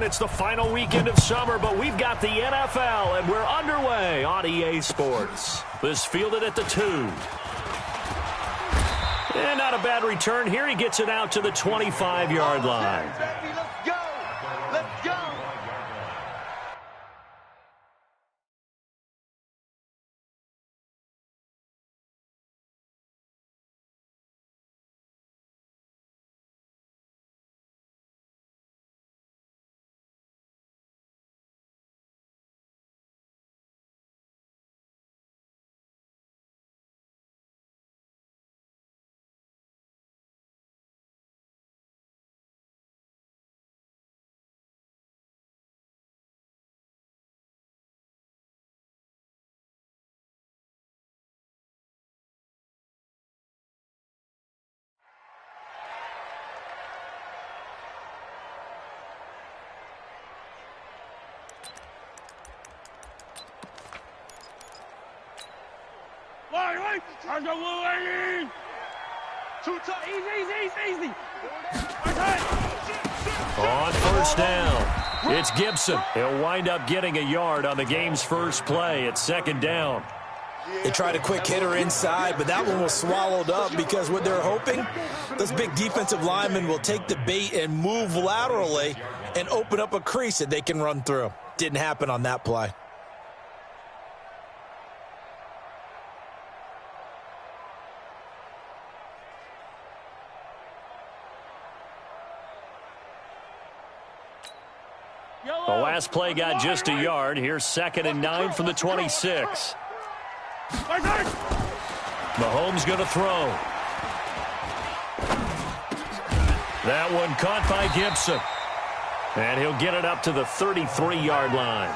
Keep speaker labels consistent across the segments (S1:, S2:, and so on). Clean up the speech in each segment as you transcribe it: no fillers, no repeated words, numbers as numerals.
S1: and it's the final weekend of summer, but we've got the NFL, and we're underway on EA Sports. This fielded at the 2. And not a bad return here. He gets it out to the 25-yard line.
S2: Let's go. Let's go.
S3: Easy.
S1: On first down, it's Gibson. He'll wind up getting a yard on the game's first play. It's second down.
S4: They tried a quick hitter inside, but that one was swallowed up because what they're hoping, those big defensive linemen will take the bait and move laterally and open up a crease that they can run through. Didn't happen on that play.
S1: The last play got just a yard. Here's 2nd and 9 from the 26. Mahomes going to throw. That one caught by Gibson. And he'll get it up to the 33-yard line.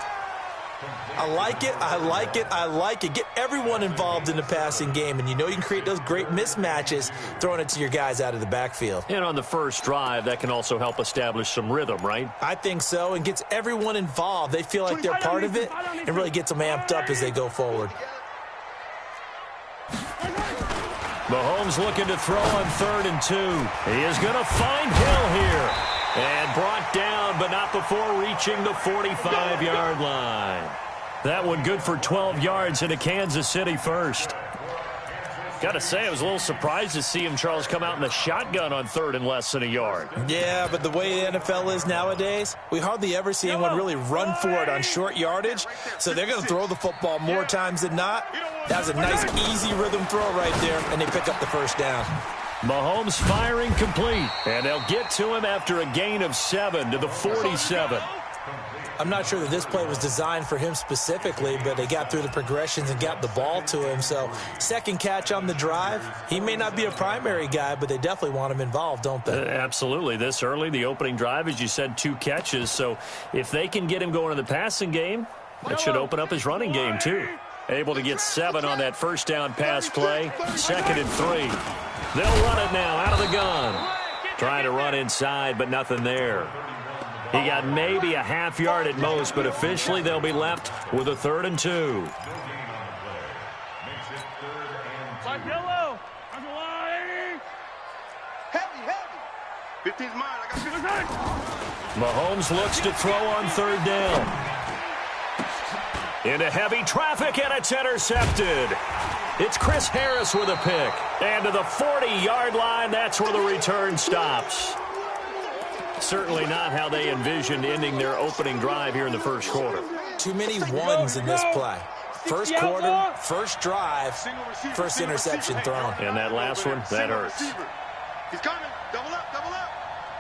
S4: I like it. Get everyone involved in the passing game, and you know you can create those great mismatches throwing it to your guys out of the backfield.
S1: And on the first drive, that can also help establish some rhythm, right?
S4: I think so, and gets everyone involved. They feel like they're part of it and really gets them amped up as they go forward.
S1: Mahomes looking to throw on 3rd and 2. He is going to find Hill here. And brought down, but not before reaching the 45-yard line. That one good for 12 yards into Kansas City first. Got to say, I was a little surprised to see him, Charles, come out in the shotgun on 3rd and less than a yard.
S4: Yeah, but the way the NFL is nowadays, we hardly ever see anyone really run for it on short yardage. So they're going to throw the football more times than not. That was a nice, easy rhythm throw right there, and they pick up the first down.
S1: Mahomes firing complete, and they'll get to him after a gain of 7 to the 47.
S4: I'm not sure that this play was designed for him specifically, but they got through the progressions and got the ball to him. So, second catch on the drive. He may not be a primary guy, but they definitely want him involved, don't they?
S1: Absolutely. This early, the opening drive, as you said, 2 catches. So, if they can get him going in the passing game, that should open up his running game, too. Able to get 7 on that first down pass play. 2nd and 3. They'll run it now out of the gun. Trying to run inside, but nothing there. He got maybe a half yard at most, but officially they'll be left with a 3rd and 2. Mahomes looks to throw on 3rd down. Into heavy traffic, and it's intercepted. It's Chris Harris with a pick. And to the 40-yard line, that's where the return stops. Certainly not how they envisioned ending their opening drive here in the first quarter.
S4: Too many ones in this play. First quarter, first drive, first interception thrown.
S1: And that last one, that hurts.
S2: He's coming. Double up.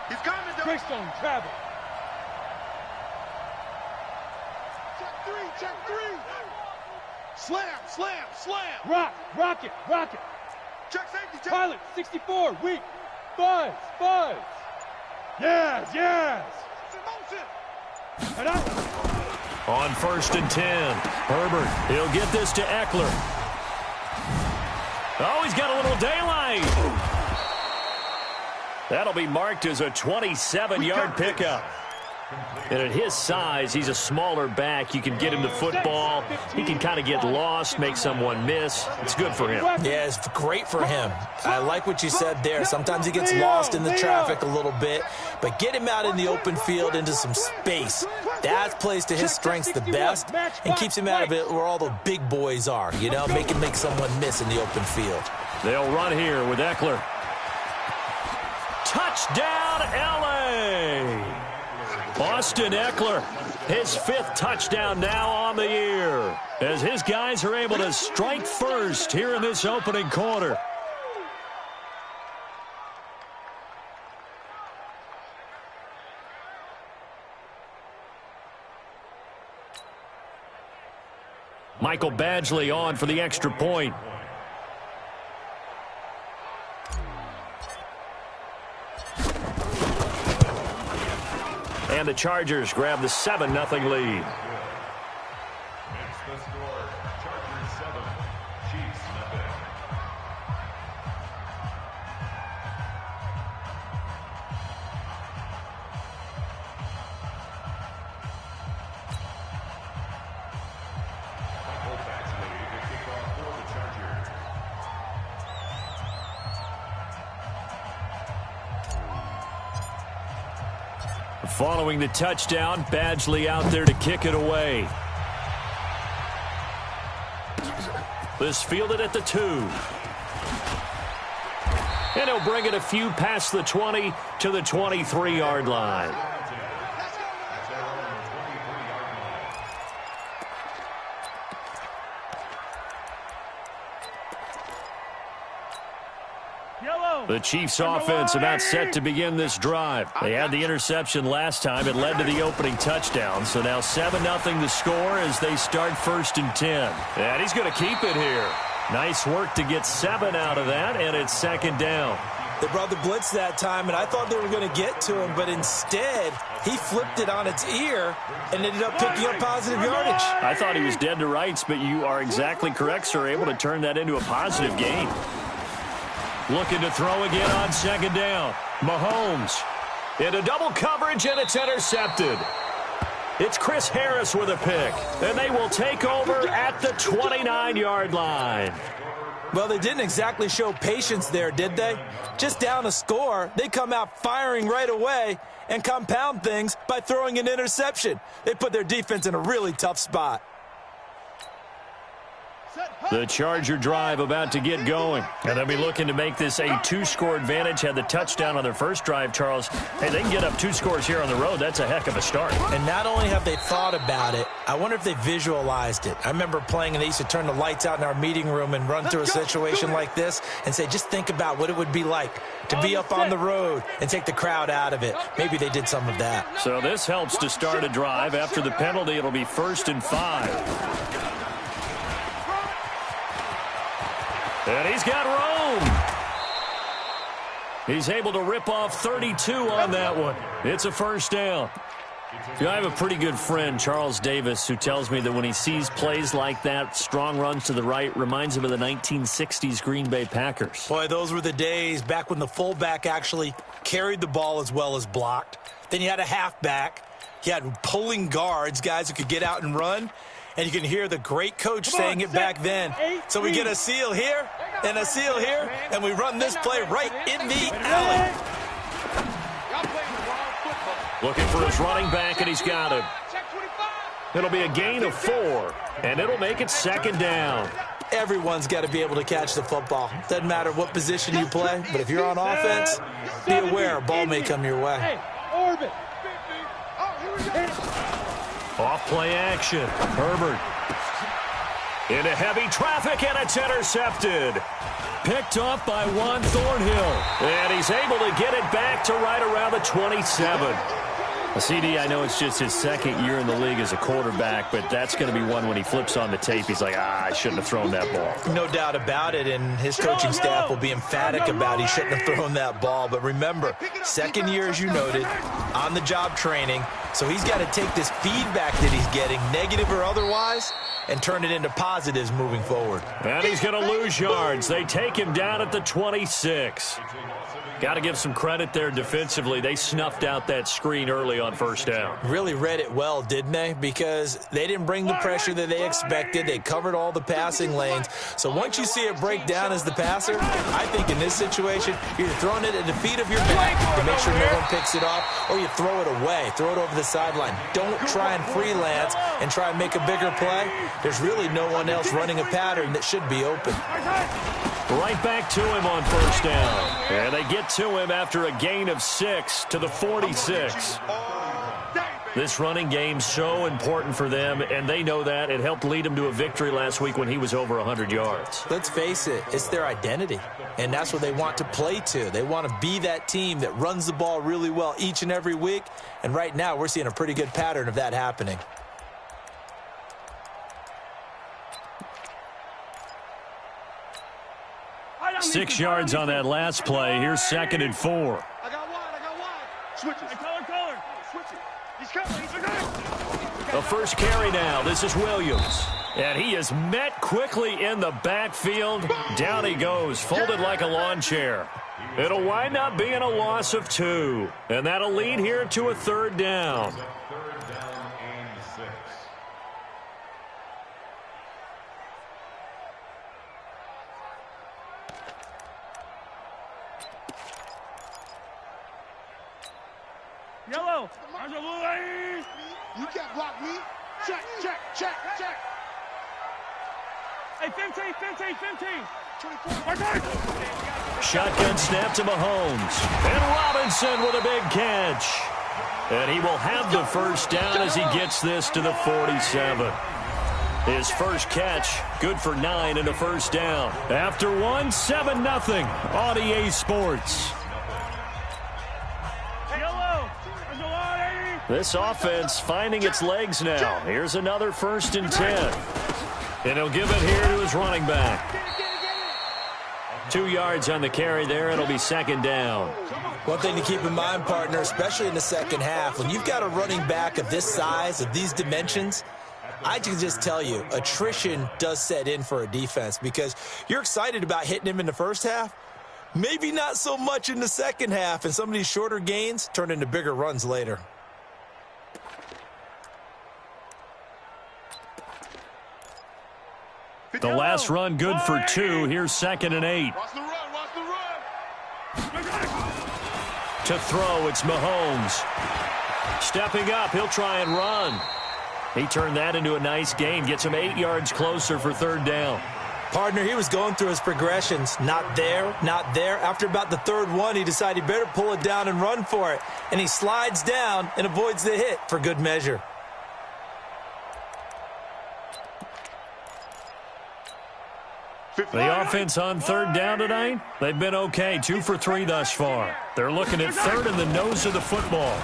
S2: He's coming.
S3: Greystone, travel.
S2: Check three. Slam.
S3: Rock it.
S2: Check safety.
S3: Pilot, 64, weak. Buzz. Yes.
S2: In motion.
S1: On 1st and 10, Herbert, he'll get this to Eckler. Oh, he's got a little daylight. That'll be marked as a 27-yard pickup. And at his size, he's a smaller back. You can get him the football. He can kind of get lost, make someone miss. It's good for him.
S4: Yeah, it's great for him. I like what you said there. Sometimes he gets lost in the traffic a little bit, but get him out in the open field into some space. That plays to his strengths the best and keeps him out of it where all the big boys are, you know, make him make someone miss in the open field.
S1: They'll run here with Eckler. Touchdown, L.A. Austin Eckler, his 5th touchdown now on the year, as his guys are able to strike first here in this opening quarter. Michael Badgley on for the extra point. And the Chargers grab the 7-0 lead.
S5: That's the score. Chargers 7, Chiefs nothing. Michael Badgley, the kickoff for the Chargers.
S1: Following the touchdown, Badgley out there to kick it away. This fielded at the 2. And he'll bring it a few past the 20 to the 23-yard line. The Chiefs offense about set to begin this drive. They had the interception last time. It led to the opening touchdown. So now 7-0 the score as they start 1st and 10. And he's going to keep it here. Nice work to get 7 out of that, and it's 2nd down.
S4: They brought the blitz that time, and I thought they were going to get to him, but instead he flipped it on its ear and ended up picking up positive yardage.
S1: I thought he was dead to rights, but you are exactly correct, sir. Able to turn that into a positive gain. Looking to throw again on 2nd down. Mahomes into double coverage, and it's intercepted. It's Chris Harris with a pick, and they will take over at the 29-yard line.
S4: Well, they didn't exactly show patience there, did they? Just down a score, they come out firing right away and compound things by throwing an interception. They put their defense in a really tough spot.
S1: The Charger drive about to get going. And they'll be looking to make this a 2-score advantage. Had the touchdown on their first drive, Charles. Hey, they can get up 2 scores here on the road. That's a heck of a start.
S4: And not only have they thought about it, I wonder if they visualized it. I remember playing, and they used to turn the lights out in our meeting room and run through a situation like this and say, just think about what it would be like to be up on the road and take the crowd out of it. Maybe they did some of that.
S1: So this helps to start a drive. After the penalty, it'll be 1st and 5. And he's got room. He's able to rip off 32 on that one. It's a 1st down. You know, I have a pretty good friend, Charles Davis, who tells me that when he sees plays like that, strong runs to the right, reminds him of the 1960s Green Bay Packers.
S4: Boy, those were the days back when the fullback actually carried the ball as well as blocked. Then you had a halfback. You had pulling guards, guys who could get out and run. And you can hear the great coach saying it back then. So we get a seal here and a seal here, and we run this play right in the alley.
S1: Looking for his running back, and he's got him. It'll be a gain of 4, and it'll make it 2nd down.
S4: Everyone's got to be able to catch the football. Doesn't matter what position you play, but if you're on offense, be aware a ball may come your way.
S3: Orbit.
S1: Off play action. Herbert into heavy traffic, and it's intercepted. Picked off by Juan Thornhill. And he's able to get it back to right around the 27. CD, I know it's just his 2nd year in the league as a quarterback, but that's going to be one when he flips on the tape. He's like, I shouldn't have thrown that ball.
S4: No doubt about it, and his coaching staff will be emphatic about he shouldn't have thrown that ball. But remember, 2nd year, as you noted, on-the-job training. So he's got to take this feedback that he's getting, negative or otherwise, and turn it into positives moving forward.
S1: And he's going to lose yards. They take him down at the 26. Got to give some credit there defensively. They snuffed out that screen early on first down.
S4: Really read it well, didn't they? Because they didn't bring the pressure that they expected. They covered all the passing lanes. So once you see it break down as the passer, I think in this situation, you're throwing it at the feet of your back to make sure no one picks it off, or you throw it away, throw it over the sideline. Don't try and freelance and try and make a bigger play. There's really no one else running a pattern that should be open.
S1: Right back to him on first down. And they get to him after a gain of 6 to the 46. This running game so important for them, and they know that. It helped lead them to a victory last week when he was over 100 yards.
S4: Let's face it, it's their identity, and that's what they want to play to. They want to be that team that runs the ball really well each and every week, and right now we're seeing a pretty good pattern of that happening.
S1: Six yards on that last play. Here's 2nd and 4.
S2: I got wide. Switch it.
S3: Color.
S2: Switch it. He's coming.
S1: The first carry now. This is Williams. And he is met quickly in the backfield. Down he goes, folded like a lawn chair. It'll wind up being a loss of 2. And that'll lead here to a 3rd down.
S5: Third down and 6.
S3: Yellow.
S2: You can't block me. Check.
S3: Hey, 15.
S2: 24.
S1: Shotgun snap to Mahomes. And Robinson with a big catch. And he will have the first down as he gets this to the 47. His first catch, good for 9 and a first down. After 1, 7-0 on EA Sports. This offense finding its legs now. Here's another 1st and 10. And he'll give it here to his running back. 2 yards on the carry there. It'll be 2nd down.
S4: One thing to keep in mind, partner, especially in the second half, when you've got a running back of this size, of these dimensions, I can just tell you, attrition does set in for a defense because you're excited about hitting him in the first half. Maybe not so much in the second half, and some of these shorter gains turn into bigger runs later.
S1: The last run good for 2. Here's 2nd and 8.
S2: Watch the run.
S1: To throw, it's Mahomes. Stepping up, he'll try and run. He turned that into a nice gain. Gets him 8 yards closer for 3rd down.
S4: Partner, he was going through his progressions. Not there, not there. After about the 3rd one, he decided he better pull it down and run for it. And he slides down and avoids the hit for good measure.
S1: The offense on 3rd down tonight, they've been okay. 2 for 3 thus far. They're looking at 3rd in the nose of the football.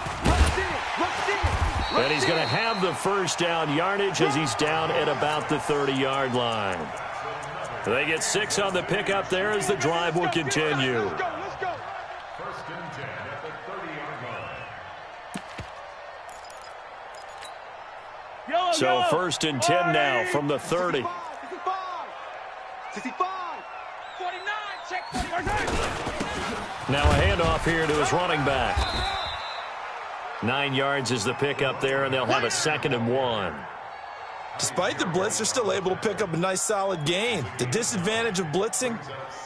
S1: And he's going to have the first down yardage as he's down at about the 30-yard line. They get 6 on the pickup there as the drive will continue.
S2: Let's go.
S5: 1st and 10 at the 30-yard line.
S1: So 1st and 10 now from the 30.
S2: 65.
S3: 49. Check 49.
S1: Now a handoff here to his running back. 9 yards is the pickup there, and they'll have a 2nd and 1.
S4: Despite the blitz, they're still able to pick up a nice solid gain. The disadvantage of blitzing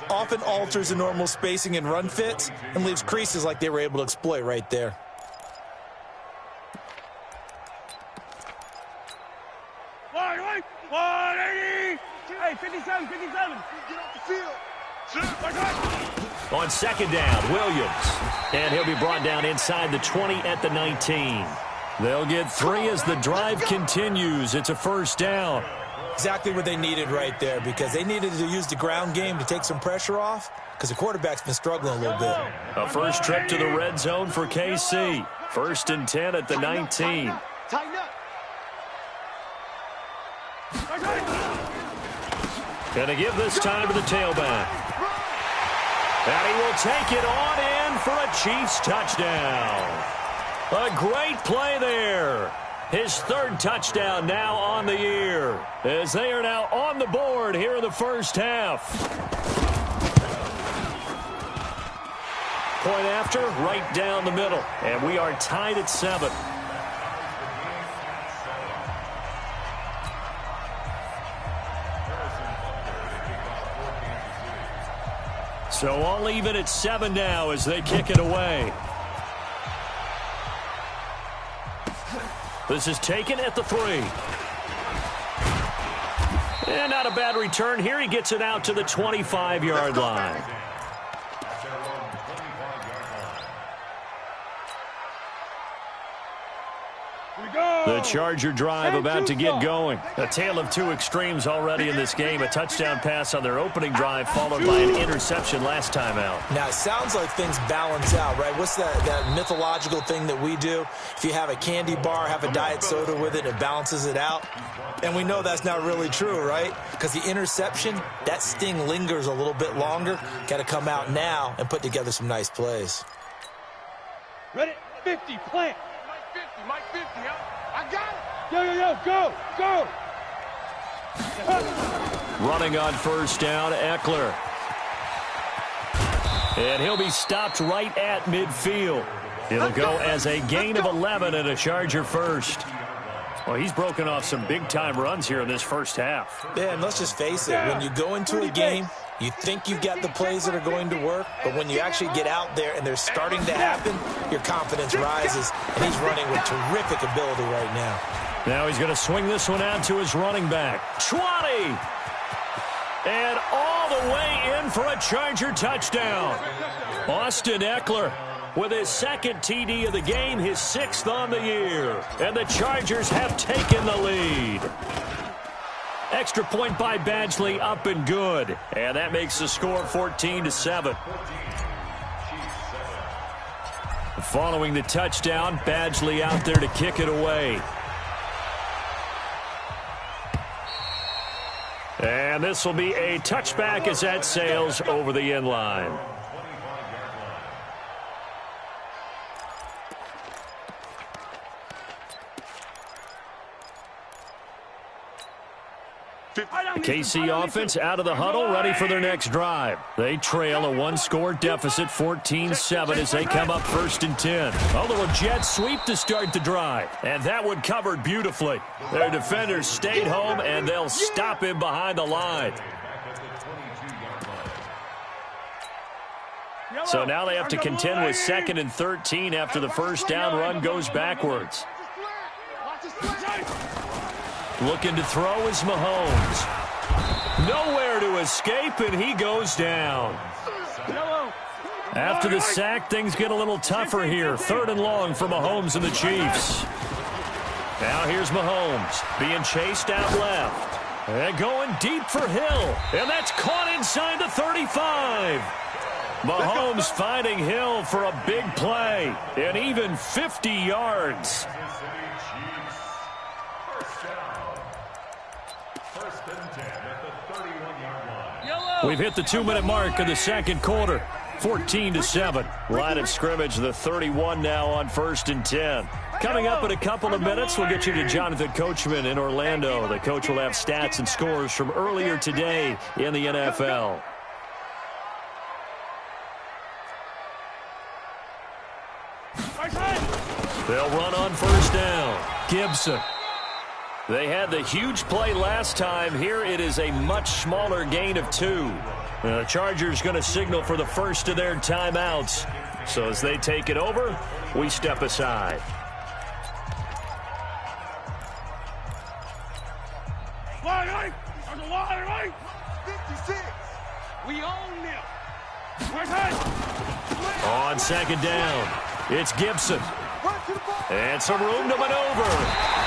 S4: often alters the normal spacing and run fits and leaves creases like they were able to exploit right there.
S3: Wide. 180. Hey, 57.
S2: Get off the field.
S1: On 2nd down, Williams. And he'll be brought down inside the 20 at the 19. They'll get 3 as the drive continues. It's a first down.
S4: Exactly what they needed right there because they needed to use the ground game to take some pressure off because the quarterback's been struggling a little bit.
S1: A first trip to the red zone for KC. 1st and 10 at the 19.
S2: Tighten up.
S1: And to give this time to the tailback. And he will take it on in for a Chiefs touchdown. A great play there. His third touchdown now on the year, as they are now on the board here in the first half. Point after, right down the middle, and we are tied at 7. So all even at 7 now as they kick it away. This is taken at the 3. And not a bad return here. He gets it out to the 25-yard line. The Charger drive about to get going. A tale of two extremes already in this game. A touchdown pass on their opening drive followed by an interception last time out.
S4: Now, it sounds like things balance out, right? What's that mythological thing that we do? If you have a candy bar, have a diet soda with it, it balances it out. And we know that's not really true, right? Because the interception, that sting lingers a little bit longer. Got to come out now and put together some nice plays.
S3: Ready? 50, plant.
S2: Mike 50, huh? I got it.
S3: Go.
S1: Running on first down, Eckler. And he'll be stopped right at midfield. It'll go as a gain of 11 and a Charger first. Well, he's broken off some big-time runs here in this first half.
S4: Yeah, and let's just face it. When you go into a game, you think you've got the plays that are going to work, but when you actually get out there and they're starting to happen, your confidence rises, and he's running with terrific ability right now.
S1: Now he's going to swing this one out to his running back. 20! And all the way in for a Charger touchdown. Austin Eckler with his second TD of the game, his 6th on the year. And the Chargers have taken the lead. Extra point by Badgley, up and good. And that makes the score 14-7. Following the touchdown, Badgley out there to kick it away. And this will be a touchback as that sails over the end line. The KC offense out of the huddle, ready for their next drive. They trail a one-score deficit, 14-7, as they come up 1st and 10. A little jet sweep to start the drive. And that one covered beautifully. Their defenders stayed home, and they'll stop him behind the line. So now they have to contend with 2nd and 13 after the first down run goes backwards. Looking to throw is Mahomes. Nowhere to escape, and he goes down. After the sack, things get a little tougher here. 3rd and long for Mahomes and the Chiefs. Now here's Mahomes being chased out left. And going deep for Hill. And that's caught inside the 35. Mahomes finding Hill for a big play. And even 50 yards. We've hit the 2-minute mark of the second quarter. 14-7. Line of scrimmage, the 31 now on 1st and 10. Coming up in a couple of minutes, we'll get you to Jonathan Coachman in Orlando. The coach will have stats and scores from earlier today in the NFL. They'll run on first down. Gibson. They had the huge play last time. Here it is a much smaller gain of 2. The Chargers going to signal for the first of their timeouts. So as they take it over, we step aside.
S3: Line, on the line, right?
S2: 56.
S3: We own them.
S1: On 2nd down, it's Gibson. And some room to maneuver.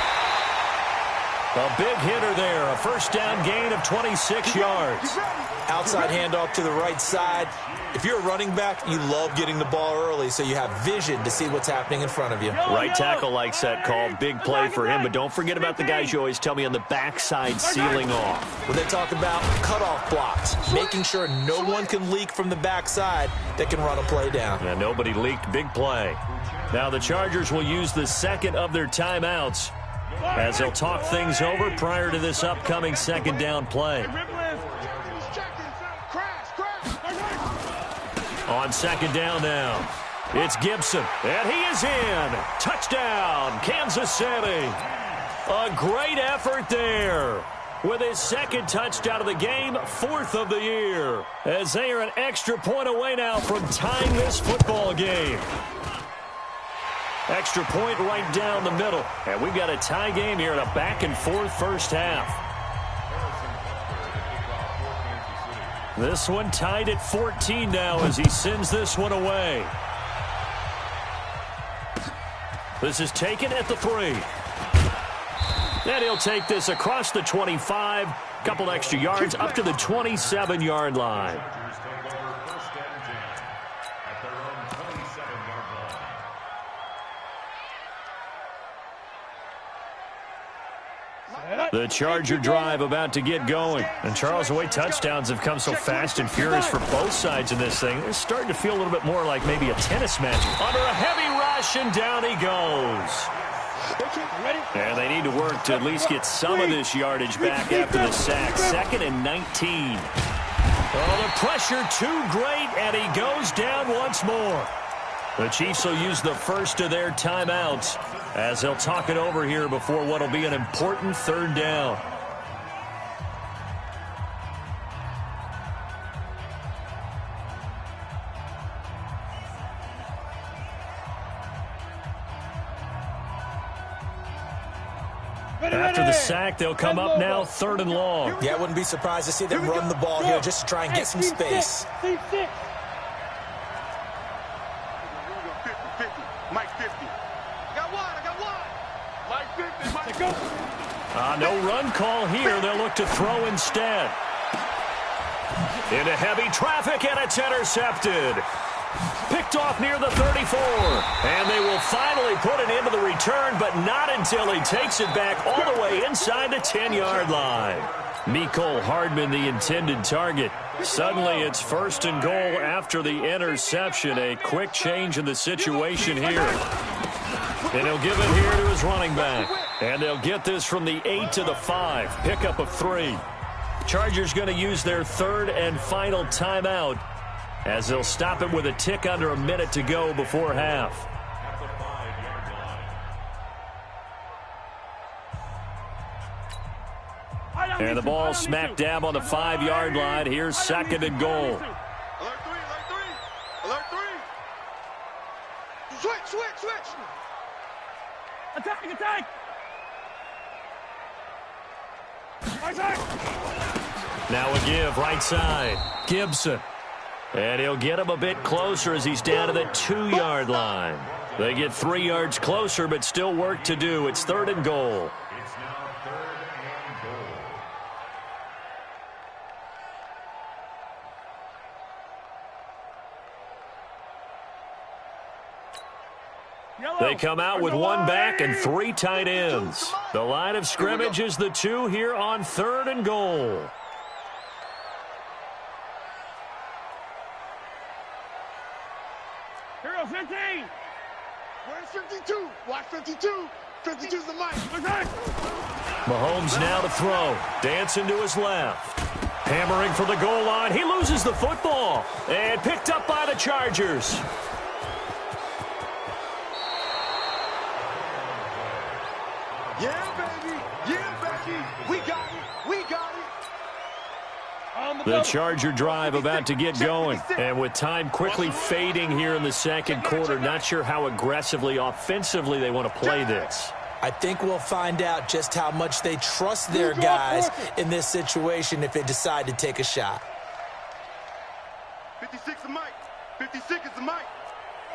S1: A big hitter there. A first down gain of 26 yards.
S4: Outside handoff to the right side. If you're a running back, you love getting the ball early so you have vision to see what's happening in front of you.
S1: Right tackle likes that call. Big play for him, but don't forget about the guys you always tell me on the backside sealing off.
S4: When they talk about cutoff blocks, making sure no one can leak from the backside that can run a play down.
S1: And nobody leaked. Big play. Now the Chargers will use the second of their timeouts as they'll talk things over prior to this upcoming second down play. On second down now, it's Gibson, and he is in. Touchdown, Kansas City. A great effort there with his second touchdown of the game, fourth of the year, as they are an extra point away now from tying this football game. Extra point right down the middle, and we've got a tie game here in a back-and-forth first half. This one tied at 14 now as he sends this one away. This is taken at the 3. And he'll take this across the 25, couple extra yards up to the 27-yard line. The Charger drive about to get going. And Charles, the way touchdowns have come so fast and furious for both sides in this thing, it's starting to feel a little bit more like maybe a tennis match. Under a heavy rush, and down he goes. And they need to work to at least get some of this yardage back after the sack. 2nd and 19. Oh, the pressure too great, and he goes down once more. The Chiefs will use the first of their timeouts as they'll talk it over here before what will be an important third down. After the sack, they'll come up now 3rd and long.
S4: Yeah, I wouldn't be surprised to see them run the ball here just to try and get some space.
S2: Mike 50. Got one. Mike 50. Mike, go.
S1: No run call here. They'll look to throw instead. Into heavy traffic, and it's intercepted. Picked off near the 34. And they will finally put it into the return, but not until he takes it back all the way inside the 10-yard line. Mecole Hardman, the intended target. Suddenly it's 1st and goal after the interception. A quick change in the situation here. And he'll give it here to his running back. And they'll get this from the 8 to the 5. Pickup of 3. Chargers going to use their 3rd and final timeout as they'll stop it with a tick under a minute to go before half. And the ball smack dab on the 5-yard line. Here's 2nd and goal.
S2: Alert 3. Alert 3. Switch.
S3: Attack.
S1: Now a give right side. Gibson. And he'll get him a bit closer as he's down to the 2-yard line. They get 3 yards closer, but still work to do. It's 3rd and goal.
S5: It's now 3rd and goal.
S1: They come out with 1 back and 3 tight ends. The line of scrimmage is the 2 here on 3rd and goal.
S3: Hero 15.
S2: Where's 52? Watch 52. 52's the mic.
S1: Mahomes now to throw. Dancing to his left. Hammering for the goal line. He loses the football. And picked up by the Chargers.
S2: Yeah, baby. We got it.
S1: The Charger drive about to get going. And with time quickly fading here in the second quarter, not sure how aggressively, offensively they want to play this.
S4: I think we'll find out just how much they trust their guys in this situation if they decide to take a shot.
S2: 56 is the mic. 56 is the mic.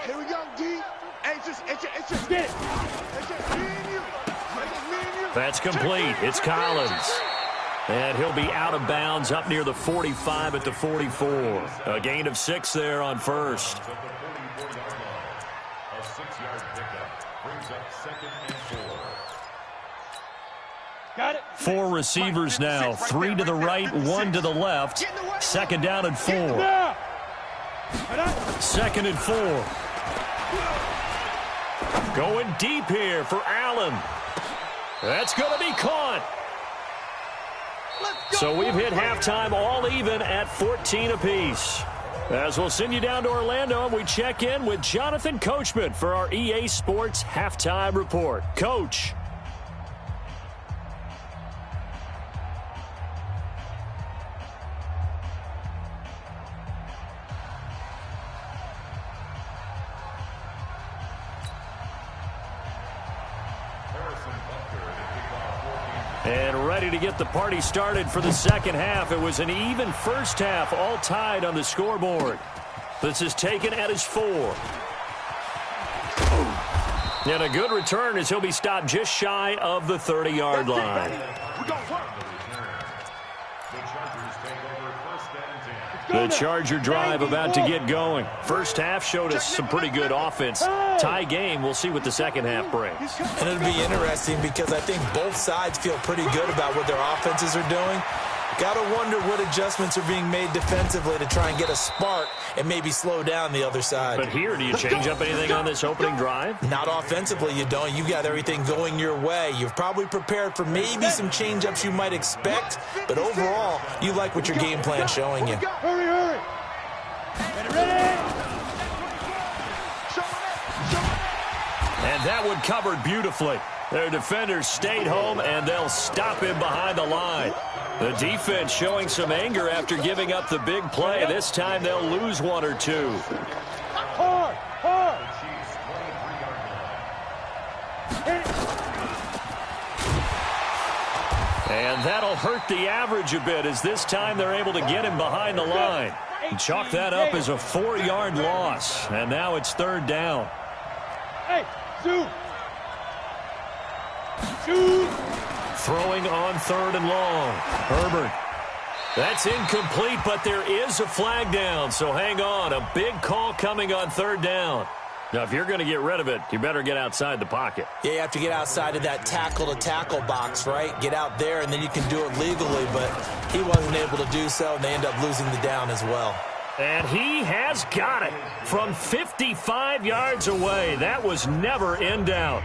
S2: Here we go, D. It's just get it. It's just me and you.
S1: That's complete. It's Collins. And he'll be out of bounds up near the 45 at the 44. A gain of 6 there on first.
S5: A 6-yard pickup brings up 2nd and 4.
S3: Got it.
S1: 4 receivers now. 3 to the right, 1 to the left. 2nd down and 4. 2nd and 4. Going deep here for Allen. That's going to be caught. So we've hit halftime all even at 14 apiece. As we'll send you down to Orlando, and we check in with Jonathan Coachman for our EA Sports Halftime Report. Coach. And ready to get the party started for the second half. It was an even first half, all tied on the scoreboard. This is taken at his 4. And a good return as he'll be stopped just shy of the 30-yard line. The Charger drive about to get going. First half showed us some pretty good offense. Tie game. We'll see what the second half brings.
S4: And it'll be interesting because I think both sides feel pretty good about what their offenses are doing. Got to wonder what adjustments are being made defensively to try and get a spark and maybe slow down the other side.
S1: But here, do you change up anything on this opening drive?
S4: Not offensively, you don't. You got everything going your way. You've probably prepared for maybe some change-ups you might expect, but overall, you like what your game plan's showing you.
S3: Hurry, hurry. Ready?
S1: And that one covered beautifully. Their defenders stayed home, and they'll stop him behind the line. The defense showing some anger after giving up the big play. This time they'll lose 1 or 2.
S3: Hard, hard.
S1: And that'll hurt the average a bit as this time they're able to get him behind the line. And chalk that up as a 4-yard loss. And now it's 3rd down.
S3: Hey, shoot. Shoot.
S1: Throwing on 3rd and long. Herbert. That's incomplete, but there is a flag down, so hang on. A big call coming on 3rd down. Now, if you're going to get rid of it, you better get outside the pocket.
S4: Yeah, you have to get outside of that tackle-to-tackle box, right? Get out there, and then you can do it legally, but he wasn't able to do so, and they end up losing the down as well.
S1: And he has got it from 55 yards away. That was never in doubt.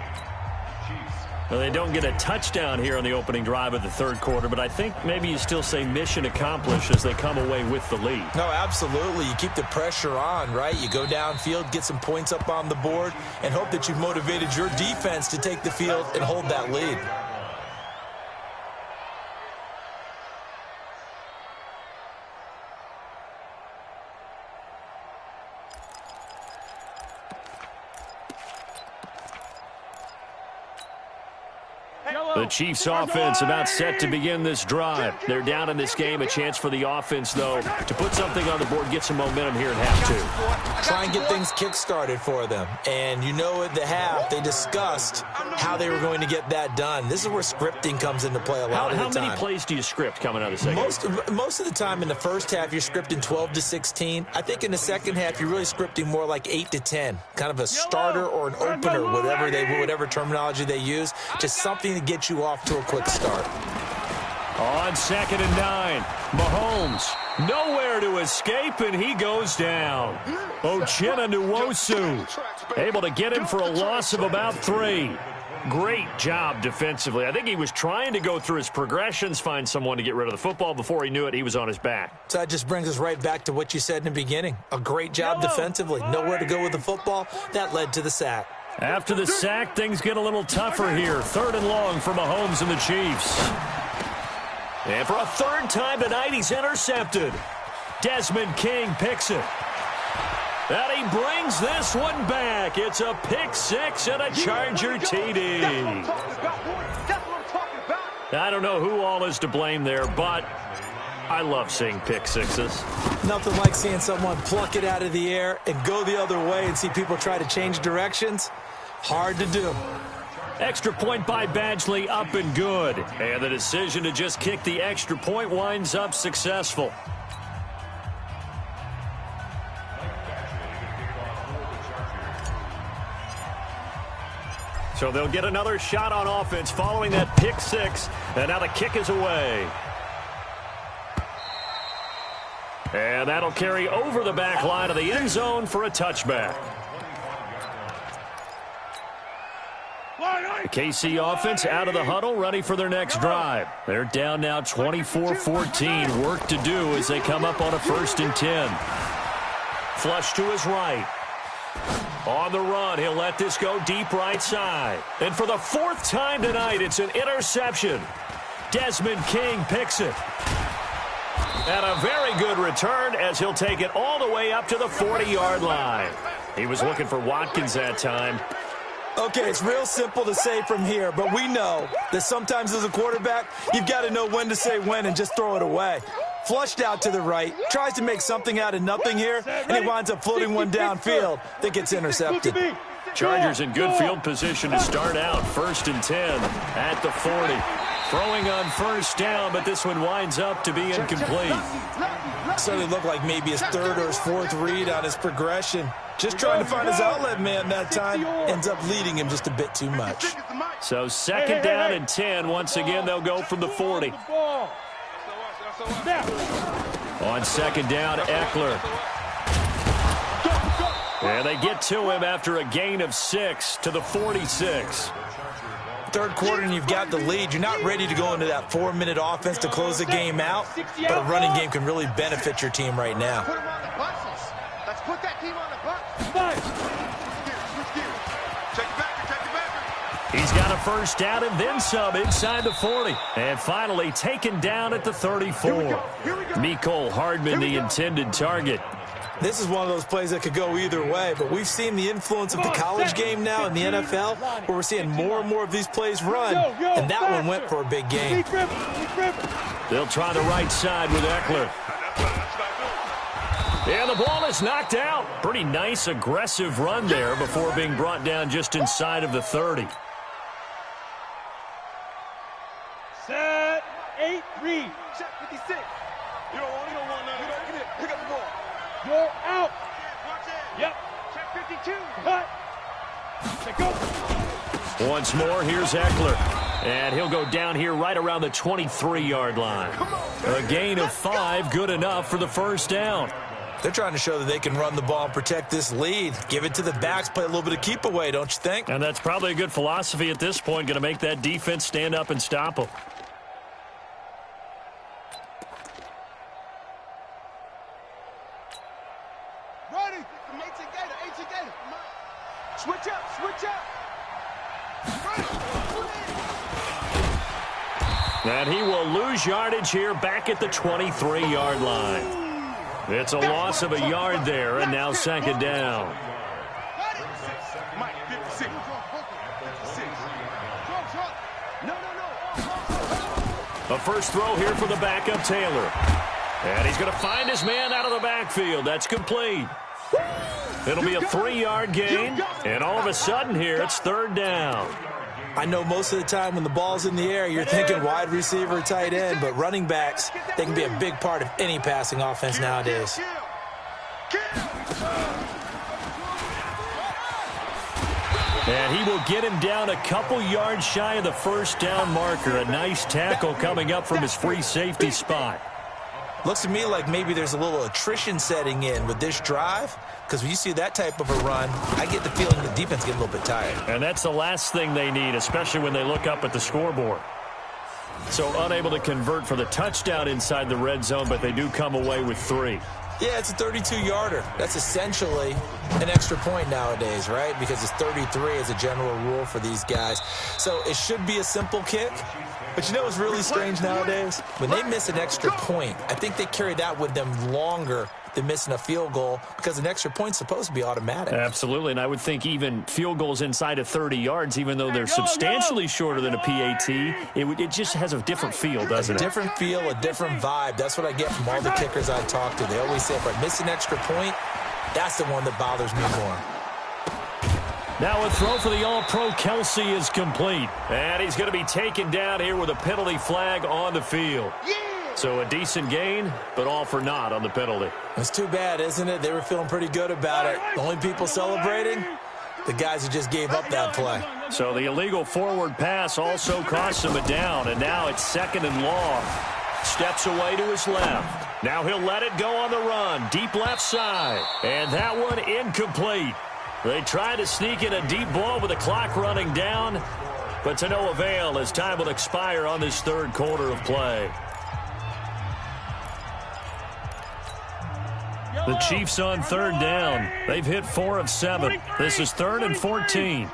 S1: Well, they don't get a touchdown here on the opening drive of the 3rd quarter, but I think maybe you still say mission accomplished as they come away with the lead.
S4: No, absolutely. You keep the pressure on, right? You go downfield, get some points up on the board, and hope that you've motivated your defense to take the field and hold that lead.
S1: The Chiefs offense about set to begin this drive. They're down in this game. A chance for the offense, though, to put something on the board, get some momentum here in half 2.
S4: Try and get things kick-started for them. And you know at the half, they discussed how they were going to get that done. This is where scripting comes into play a lot of the time.
S1: How many plays do you script coming out of the second half?
S4: Most of the time in the first half, you're scripting 12 to 16. I think in the second half, you're really scripting more like 8 to 10. Kind of a starter or an opener, whatever terminology they use. Just something to get you off to a quick start.
S1: On 2nd and 9, Mahomes nowhere to escape, and he goes down. Uchenna Nwosu able to get him for a loss of about 3. Great job defensively. I think he was trying to go through his progressions, find someone to get rid of the football. Before he knew it, he was on his back.
S4: So that just brings us right back to what you said in the beginning. A great job defensively. Nowhere to go with the football. That led to the sack.
S1: After the sack, things get a little tougher here. 3rd and long for Mahomes and the Chiefs. And for a 3rd time tonight, he's intercepted. Desmond King picks it. And he brings this one back. It's a pick 6 and a Charger TD. I don't know who all is to blame there, but I love seeing pick 6s.
S4: Nothing like seeing someone pluck it out of the air and go the other way and see people try to change directions. Hard to do.
S1: Extra point by Badgley, up and good. And the decision to just kick the extra point winds up successful. So they'll get another shot on offense following that pick 6. And now the kick is away. And that'll carry over the back line of the end zone for a touchback. The KC offense out of the huddle, ready for their next drive. They're down now 24-14. Work to do as they come up on a 1st and 10. Flush to his right. On the run, he'll let this go deep right side. And for the 4th time tonight, it's an interception. Desmond King picks it. And a very good return as he'll take it all the way up to the 40-yard line. He was looking for Watkins that time.
S4: Okay, it's real simple to say from here, but we know that sometimes as a quarterback, you've got to know when to say when and just throw it away. Flushed out to the right, tries to make something out of nothing here, and he winds up floating one downfield that gets intercepted.
S1: Chargers in good field position to start out. 1st and 10 at the 40. Throwing on 1st down, but this one winds up to be incomplete.
S4: Certainly looked like maybe his 3rd or his 4th read on his progression. Just trying to find his outlet man that time. Ends up leading him just a bit too much.
S1: So 2nd down and 10. Once again, they'll go from the 40. On 2nd down, Eckler. And they get to him after a gain of 6 to the 46.
S4: 3rd quarter and you've got the lead. You're not ready to go into that 4-minute offense to close the game out, but a running game can really benefit your team right now.
S2: Put him on the buses. Let's put that team on the bus. Switch gears. Check your backer.
S1: He's got a 1st down and then some inside the 40. And finally taken down at the 34. Mecole Hardman, the intended target.
S4: This is one of those plays that could go either way, but we've seen the influence of the college game now in the NFL, where we're seeing more and more of these plays run, and that one went for a big gain.
S1: They'll try the right side with Eckler. And the ball is knocked out. Pretty nice, aggressive run there before being brought down just inside of the 30.
S3: Set, 8-3.
S2: Check 56. You don't want none. Pick up the ball.
S3: You're out.
S2: Watch it.
S3: Yep.
S2: Check 52.
S3: Cut. Check go.
S1: Once more, here's Eckler. And he'll go down here right around the 23-yard line. A gain of 5, good enough for the 1st down.
S4: They're trying to show that they can run the ball and protect this lead. Give it to the backs, play a little bit of keep away, don't you think?
S1: And that's probably a good philosophy at this point, going to make that defense stand up and stop them.
S2: Ready. H Gator. Switch up.
S1: And he will lose yardage here back at the 23-yard line. It's a loss of a yard there, and now 2nd down.
S2: Mike, 56.
S1: A 1st throw here for the backup, Taylor. And he's going to find his man out of the backfield. That's complete. It'll be a 3-yard gain, and all of a sudden here, it's 3rd down.
S4: I know most of the time when the ball's in the air, you're thinking wide receiver, tight end, but running backs, they can be a big part of any passing offense nowadays.
S1: And he will get him down a couple yards shy of the 1st down marker. A nice tackle coming up from his free safety spot.
S4: Looks to me like maybe there's a little attrition setting in with this drive, because when you see that type of a run, I get the feeling the defense gets a little bit tired.
S1: And that's the last thing they need, especially when they look up at the scoreboard. So unable to convert for the touchdown inside the red zone, but they do come away with 3.
S4: Yeah, it's a 32-yarder. That's essentially an extra point nowadays, right? Because it's 33 as a general rule for these guys. So it should be a simple kick. But you know what's really strange nowadays? When they miss an extra point, I think they carry that with them longer than missing a field goal, because an extra point's supposed to be automatic.
S1: Absolutely, and I would think even field goals inside of 30 yards, even though they're substantially shorter than a PAT, it just has a different feel, doesn't it?
S4: A different feel, a different vibe. That's what I get from all the kickers I talk to. They always say, if I miss an extra point, that's the one that bothers me more.
S1: Now a throw for the All-Pro Kelsey is complete. And he's going to be taken down here with a penalty flag on the field. So a decent gain, but all for naught on the penalty.
S4: It's too bad, isn't it? They were feeling pretty good about it. The only people celebrating, the guys who just gave up that play.
S1: So the illegal forward pass also cost him a down, and now it's 2nd and long. Steps away to his left. Now he'll let it go on the run. Deep left side. And that one incomplete. They try to sneak in a deep ball with the clock running down, but to no avail as time will expire on this third quarter of play. The Chiefs on third down. They've hit 4 of 7. This is 3rd and 14.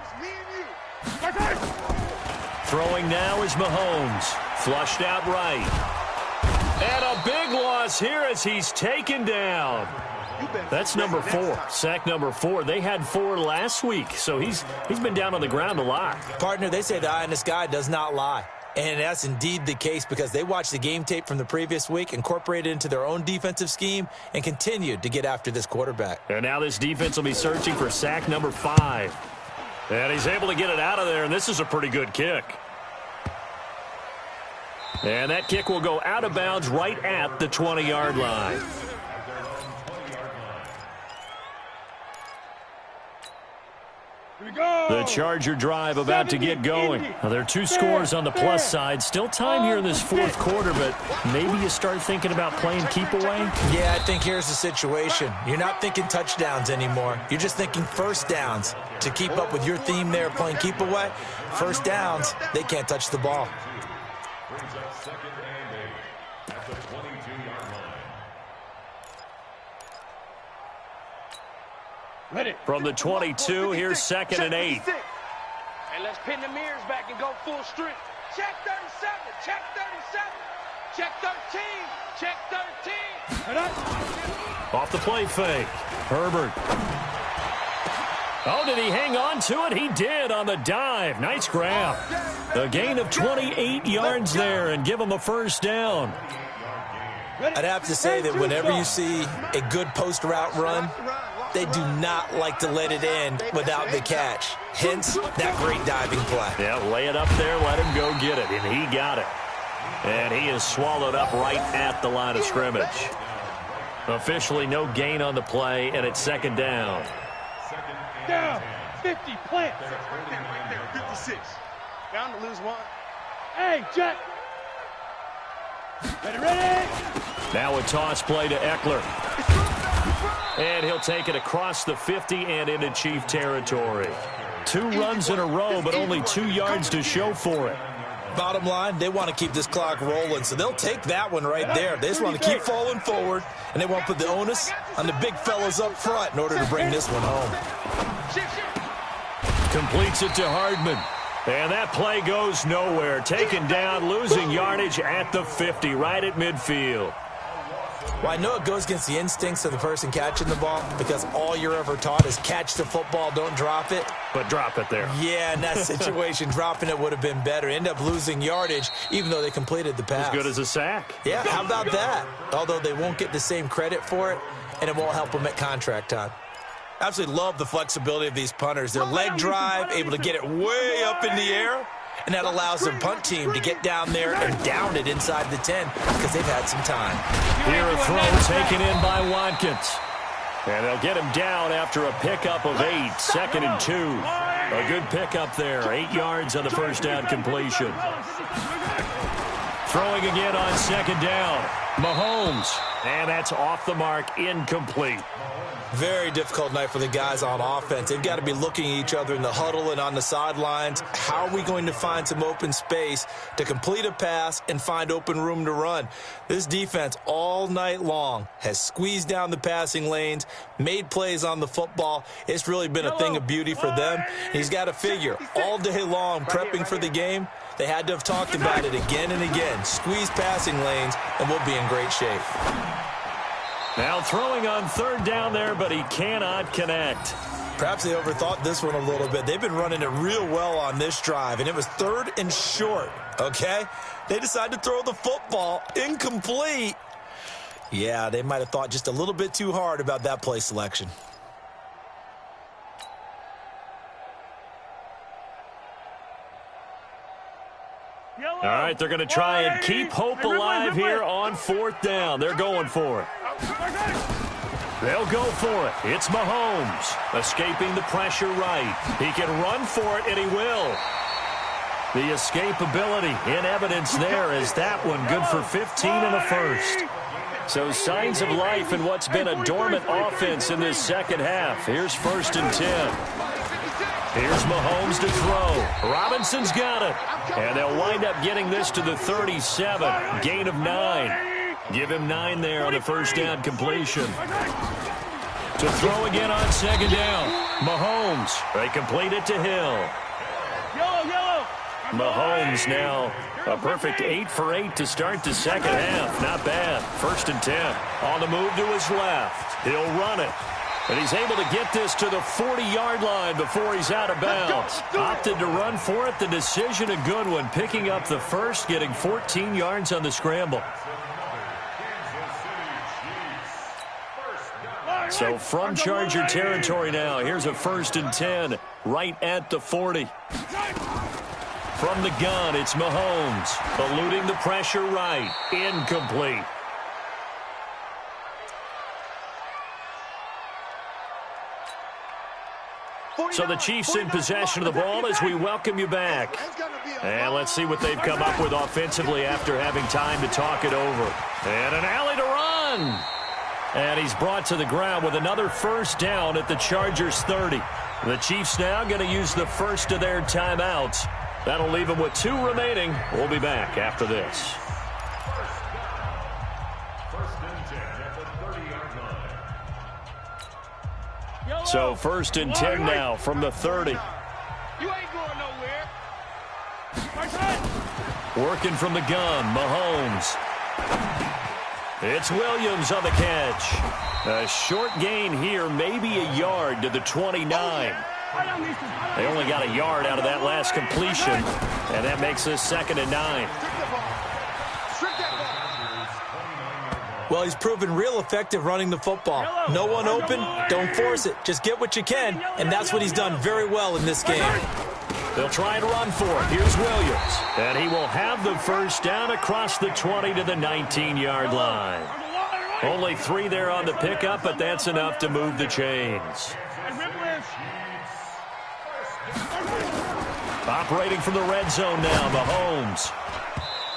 S1: Throwing now is Mahomes. Flushed out right. And a big loss here as he's taken down. That's number 4. Sack number 4. They had 4 last week, so he's been down on the ground a lot.
S4: Partner, they say the eye in the sky does not lie. And that's indeed the case because they watched the game tape from the previous week, incorporated it into their own defensive scheme, and continued to get after this quarterback.
S1: And now this defense will be searching for sack number 5. And he's able to get it out of there, and this is a pretty good kick. And that kick will go out of bounds right at the 20-yard line. The Charger drive about to get going. Now, there are 2 scores on the plus side. Still time here in this fourth quarter, but maybe you start thinking about playing keep away?
S4: Yeah, I think here's the situation. You're not thinking touchdowns anymore. You're just thinking first downs. To keep up with your theme there, playing keep away, first downs, they can't touch the ball.
S5: Brings up 2nd and 8 at the 22-yard line.
S1: From the 22, here's 2nd and 8.
S6: And let's pin the mirrors back and go full strength. Check 37, check 37, check 13, check 13.
S1: Off the play fake. Herbert. Oh, did he hang on to it? He did on the dive. Nice grab. A gain of 28 yards there and give him a first down.
S4: I'd have to say that whenever you see a good post route run, they do not like to let it end without the catch. Hence, that great diving play.
S1: Yeah, lay it up there, let him go get it, and he got it. And he is swallowed up right at the line of scrimmage. Officially no gain on the play, and it's 2nd down.
S3: Down. 50. Plant.
S2: Right there, 56. Down to lose 1.
S3: Hey, Jack. Ready.
S1: Now a toss play to Eckler. And he'll take it across the 50 and into Chief territory. 2 runs in a row, but only 2 yards to show for it.
S4: Bottom line, they want to keep this clock rolling, so they'll take that one right there. They just want to keep falling forward, and they want to put the onus on the big fellas up front in order to bring this one home.
S1: Completes it to Hardman. And that play goes nowhere. Taken down, losing yardage at the 50, right at midfield.
S4: Well, I know it goes against the instincts of the person catching the ball because all you're ever taught is catch the football, don't drop it.
S1: But drop it there.
S4: Yeah, in that situation, dropping it would have been better. End up losing yardage, even though they completed the pass.
S1: As good as a sack.
S4: Yeah, how about that? Although they won't get the same credit for it, and it won't help them at contract time. Absolutely love the flexibility of these punters. Their leg drive, able to get it way up in the air, and that allows their punt team to get down there and down it inside the 10 because they've had some time.
S1: Here a throw taken in by Watkins. And they'll get him down after a pickup of 8, 2nd and 2. A good pickup there, 8 yards on the first down completion. Throwing again on 2nd down. Mahomes, and that's off the mark, incomplete.
S4: Very difficult night for the guys on offense. They've got to be looking at each other in the huddle and on the sidelines. How are we going to find some open space to complete a pass and find open room to run? This defense all night long has squeezed down the passing lanes, made plays on the football. It's really been a thing of beauty for them. He's got to figure all day long prepping for the game. They had to have talked about it again and again. Squeeze passing lanes, and we'll be in great shape.
S1: Now throwing on 3rd down there, but he cannot connect.
S4: Perhaps they overthought this one a little bit. They've been running it real well on this drive, and it was 3rd and short, okay? They decided to throw the football incomplete. Yeah, they might have thought just a little bit too hard about that play selection.
S1: All right, they're going to try and keep hope alive here on 4th down. They're going for it. They'll go for it. It's Mahomes escaping the pressure right. He can run for it, and he will. The escapability in evidence there is that one good for 15 and a first. So signs of life in what's been a dormant offense in this second half. Here's 1st and 10. Here's Mahomes to throw. Robinson's got it. And they'll wind up getting this to the 37. Gain of 9. Give him 9 there on the first down completion. To throw again on second down. Mahomes. They complete it to Hill. Mahomes now a perfect 8 for 8 to start the second half. Not bad. 1st and 10. On the move to his left. He'll run it. And he's able to get this to the 40-yard line before he's out of bounds. Opted to run for it. The decision a good one. Picking up the first, getting 14 yards on the scramble. So from Charger territory now, here's a 1st and 10 right at the 40. From the gun, it's Mahomes. Eluding the pressure right. Incomplete. So the Chiefs in possession of the ball as we welcome you back. And let's see what they've come up with offensively after having time to talk it over. And an alley to run. And he's brought to the ground with another first down at the Chargers 30. The Chiefs now going to use the first of their timeouts. That'll leave them with 2 remaining. We'll be back after this. So 1st and 10 now from the 30.
S6: You ain't going nowhere.
S1: Working from the gun, Mahomes. It's Williams on the catch. A short gain here, maybe a yard to the 29. They only got a yard out of that last completion, and that makes this 2nd and 9.
S4: Well, he's proven real effective running the football. No one open, don't force it. Just get what you can, and that's what he's done very well in this game.
S1: They'll try and run for it. Here's Williams. And he will have the first down across the 20 to the 19-yard line. Only 3 there on the pickup, but that's enough to move the chains. Operating from the red zone now, Mahomes.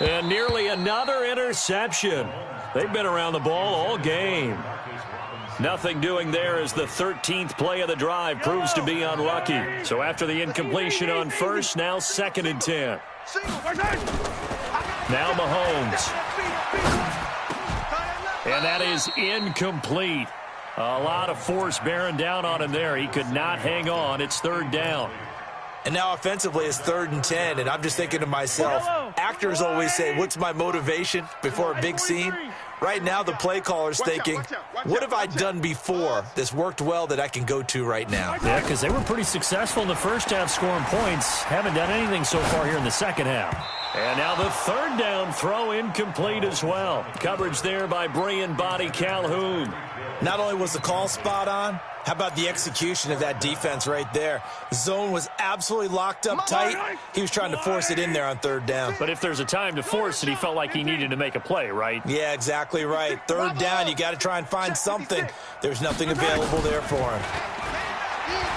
S1: And nearly another interception. They've been around the ball all game. Nothing doing there as the 13th play of the drive proves to be unlucky. So after the incompletion on first, now 2nd and 10. Now Mahomes. And that is incomplete. A lot of force bearing down on him there. He could not hang on. It's 3rd down.
S4: And now offensively it's 3rd and 10, and I'm just thinking to myself, actors always say, what's my motivation before a big scene? Right now the play caller's thinking, what have I done before that's worked well that I can go to right now?
S1: Yeah, because they were pretty successful in the first half scoring points. Haven't done anything so far here in the second half. And now the 3rd down throw incomplete as well. Coverage there by Brian Body Calhoun.
S4: Not only was the call spot on, how about the execution of that defense right there? Zone was absolutely locked up tight. He was trying to force it in there on 3rd down.
S1: But if there's a time to force it, he felt like he needed to make a play, right?
S4: Yeah, exactly right. 3rd down, you got to try and find something. There's nothing available there for him.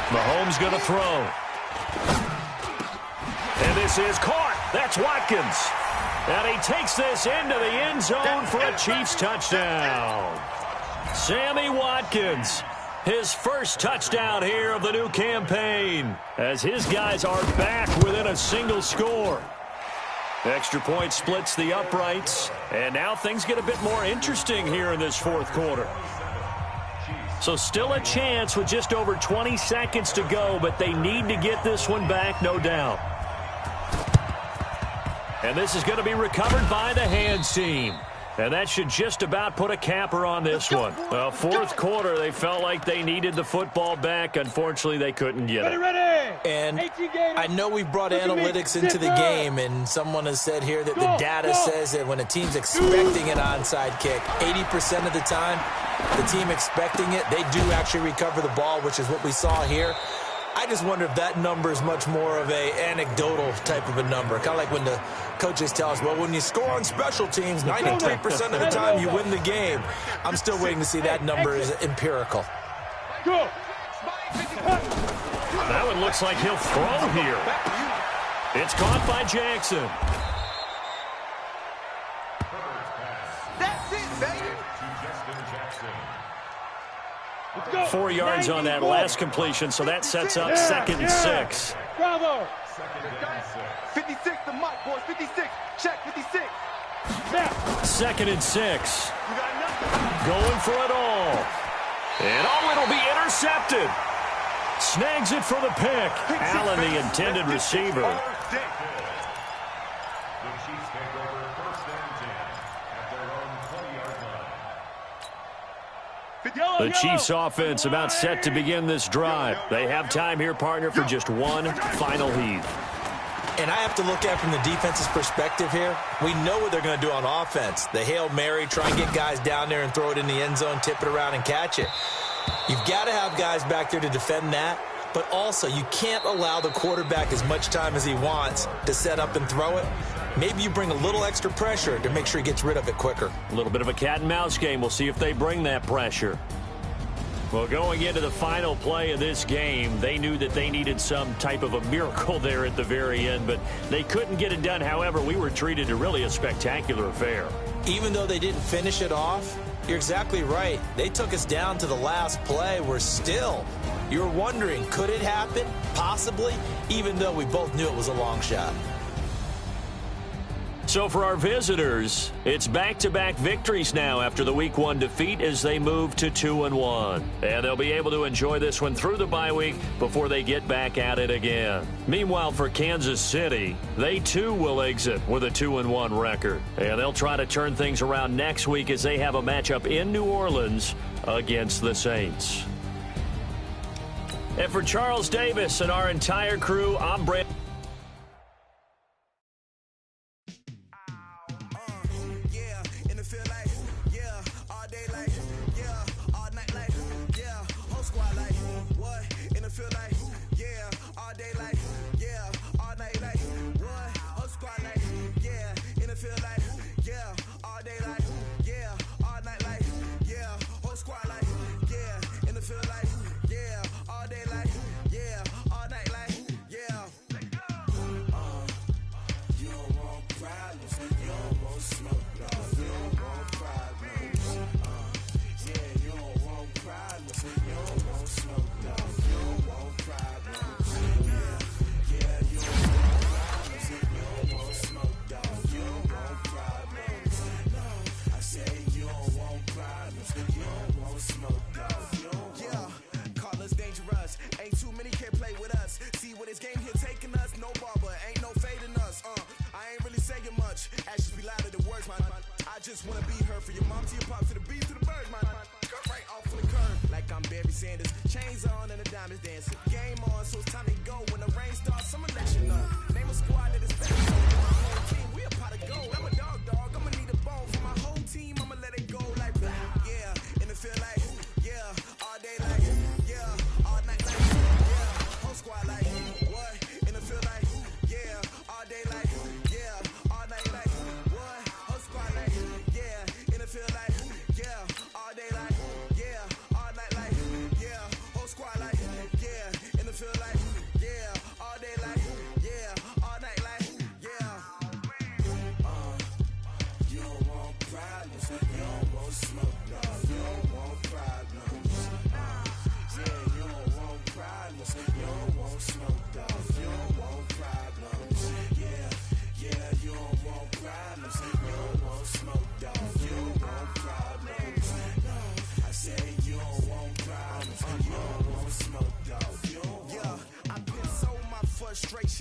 S1: Mahomes going to throw. And this is caught. That's Watkins. And he takes this into the end zone for a Chiefs touchdown. Sammy Watkins. His first touchdown here of the new campaign as his guys are back within a single score. Extra point splits the uprights, and now things get a bit more interesting here in this 4th quarter. So still a chance with just over 20 seconds to go, but they need to get this one back, no doubt. And this is going to be recovered by the hands team. And that should just about put a capper on this one. Well, 4th quarter, they felt like they needed the football back. Unfortunately, they couldn't get it.
S4: And I know we brought analytics into the game, and someone has said here that the data says that when a team's expecting an onside kick, 80% of the time, the team expecting it, they do actually recover the ball, which is what we saw here. I just wonder if that number is much more of a anecdotal type of a number. Kind of like when the coaches tell us, well, when you score on special teams, 93% of the time you win the game. I'm still waiting to see that number is empirical.
S1: That one looks like he'll throw here. It's caught by Jackson.
S2: That's it, baby.
S1: 4 yards on that last completion, so that sets up 2nd and 6.
S3: Bravo.
S2: 56 to Mike, boys. 56. Check 56.
S1: 2nd and 6.
S2: You got enough?
S1: Going for it all. And it'll be intercepted. Snags it for the pick. Allen, the intended receiver.
S5: The Chiefs take over 1st and 10 at their own 20-yard line.
S1: The Chiefs offense about set to begin this drive. They have time here, partner, for just one final heave.
S4: And I have to look at it from the defense's perspective here. We know what they're going to do on offense. The Hail Mary, try and get guys down there and throw it in the end zone, tip it around and catch it. You've got to have guys back there to defend that. But also, you can't allow the quarterback as much time as he wants to set up and throw it. Maybe you bring a little extra pressure to make sure he gets rid of it quicker.
S1: A little bit of a cat and mouse game. We'll see if they bring that pressure. Well, going into the final play of this game, they knew that they needed some type of a miracle there at the very end, but they couldn't get it done. However, we were treated to really a spectacular affair.
S4: Even though they didn't finish it off, you're exactly right. They took us down to the last play. We're still, you're wondering, could it happen? Possibly, even though we both knew it was a long shot.
S1: So for our visitors, it's back-to-back victories now after the Week 1 defeat as they move to 2-1. And they'll be able to enjoy this one through the bye week before they get back at it again. Meanwhile, for Kansas City, they too will exit with a 2-1 record. And they'll try to turn things around next week as they have a matchup in New Orleans against the Saints. And for Charles Davis and our entire crew, I'm Brent.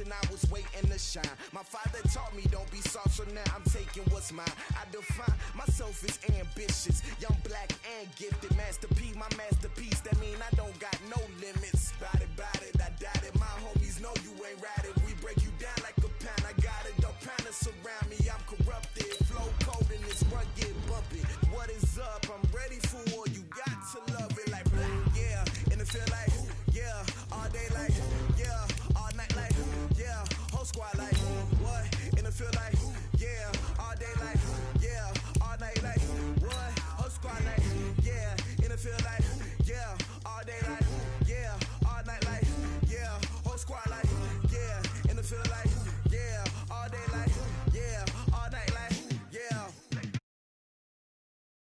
S7: I was waiting to shine. My father taught me don't be soft, so now I'm taking what's mine. I define myself as ambitious, young, black, and gifted. Masterpiece, my masterpiece. That mean I don't got no limits. Bout it, I doubt it. My homies know you ain't right it. We break you down like a pound. I got it, don't pound to surround me. I'm